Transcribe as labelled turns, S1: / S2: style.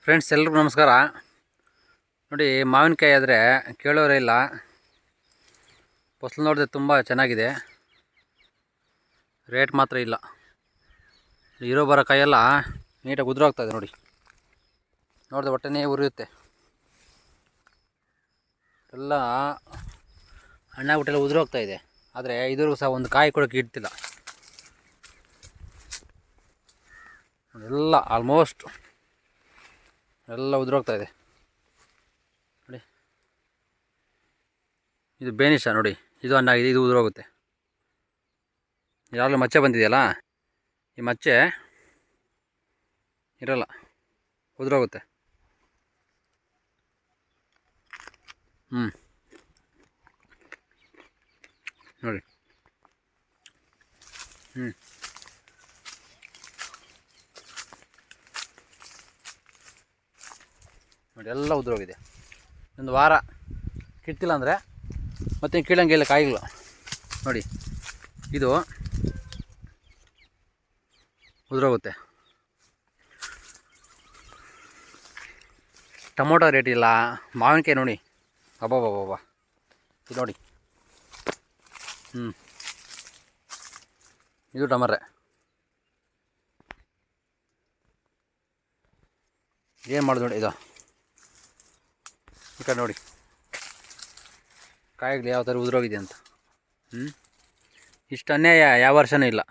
S1: Friends ಎಲ್ರಿಗೂ ನಮಸ್ಕಾರ. ನೋಡಿ, ಮಾವಿನಕಾಯಿ ಆದರೆ ಕೇಳೋರೇ ಇಲ್ಲ. ಫಸಲು ನೋಡಿದ್ರೆ ತುಂಬ ಚೆನ್ನಾಗಿದೆ, ರೇಟ್ ಮಾತ್ರ ಇಲ್ಲ. ಇರೋ ಬರೋ ಕಾಯೆಲ್ಲ ನೀಟಾಗಿ ಉದುರೋಗ್ತಾಯಿದೆ. ನೋಡಿದ್ರೆ ಹೊಟ್ಟೆನೇ ಉರಿಯುತ್ತೆ. ಎಲ್ಲ ಹಣ್ಣಾಗ್ಬಿಟ್ಟೆಲ್ಲ ಉದುರೋಗ್ತಾಯಿದೆ. ಆದರೆ ಇದ್ರಿಗೂ ಸಹ ಒಂದು ಕಾಯಿ ಕೊಡೋಕ್ಕೆ ಇಡ್ತಿಲ್ಲ. ಎಲ್ಲ ಆಲ್ಮೋಸ್ಟ್ ಎಲ್ಲ ಉದುರೋಗ್ತಾಯಿದೆ. ನೋಡಿ, ಇದು ಬೇನಿಷ. ನೋಡಿ, ಇದು ಹಣ್ಣಾಗಿದೆ, ಇದು ಉದುರೋಗುತ್ತೆ. ಯಾವಾಗಲೂ ಮಚ್ಚೆ ಬಂದಿದೆಯಲ್ಲ, ಈ ಮಚ್ಚೆ ಇರಲ್ಲ, ಉದುರೋಗುತ್ತೆ. ನೋಡಿ. ನೋಡಿ, ಎಲ್ಲ ಉದುರೋಗಿದೆ. ಒಂದು ವಾರ ಕಿತ್ತಿಲ್ಲ ಅಂದರೆ ಮತ್ತೆ ಕೀಳಂಗೆ ಇಲ್ಲ ಕಾಯಿಗಳು. ನೋಡಿ, ಇದು ಉದುರೋಗುತ್ತೆ. ಟೊಮೊಟೊ ರೇಟ್ ಇಲ್ಲ, ಮಾವಿನಕಾಯಿ ನೋಡಿ, ಅಬ್ಬಬ್ಬಬ್ಬ, ಇದು ನೋಡಿ. ಇದು ಟಮರೆ. ಏನು ಮಾಡೋದು ನೋಡಿ, ಇದು ಈ ಕಡೆ ನೋಡಿ, ಕಾಯಿಗಳು ಯಾವ ಥರ ಉದುರೋಗಿದೆ ಅಂತ. ಇಷ್ಟು ಅನ್ಯಾಯ ಯಾವ ವರ್ಷವೂ ಇಲ್ಲ.